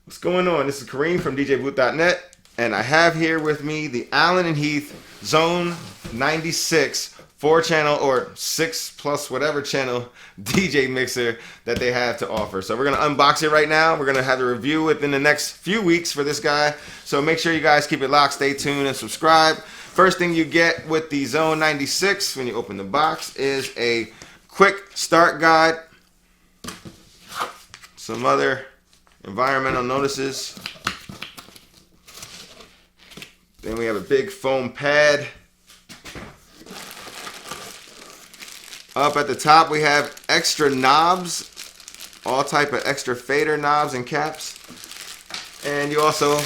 What's going on? This is Kareem from DJBooth.net, and I have here with me the Allen and Heath XONE 96 4-channel or 6 plus whatever channel DJ mixer that they have to offer. So we're going to unbox it right now. We're going to have the review within the next few weeks for this guy. So make sure you guys keep it locked, stay tuned, and subscribe. First thing you get with the XONE 96 when you open the box is a quick start guide, some other environmental notices. Then we have a big foam pad. Up at the top we have extra knobs, all type of extra fader knobs and caps. And you also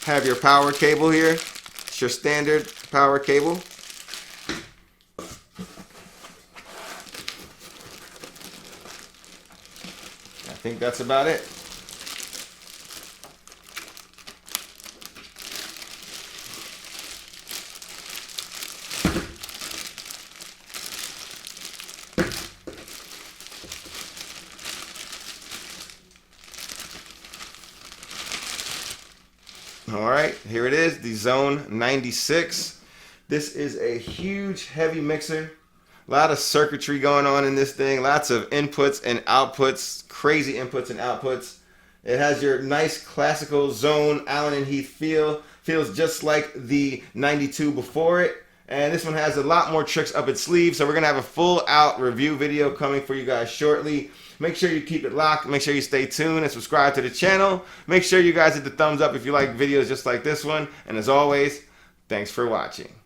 have your power cable here. It's your standard power cable. I think that's about it. Alright, here it is, the XONE 96. This is a huge, heavy mixer. A lot of circuitry going on in this thing. Lots of inputs and outputs. Crazy inputs and outputs. It has your nice classical XONE Allen and Heath feel. Feels just like the 92 before it. And this one has a lot more tricks up its sleeve. So we're going to have a full out review video coming for you guys shortly. Make sure you keep it locked. Make sure you stay tuned and subscribe to the channel. Make sure you guys hit the thumbs up if you like videos just like this one. And as always, thanks for watching.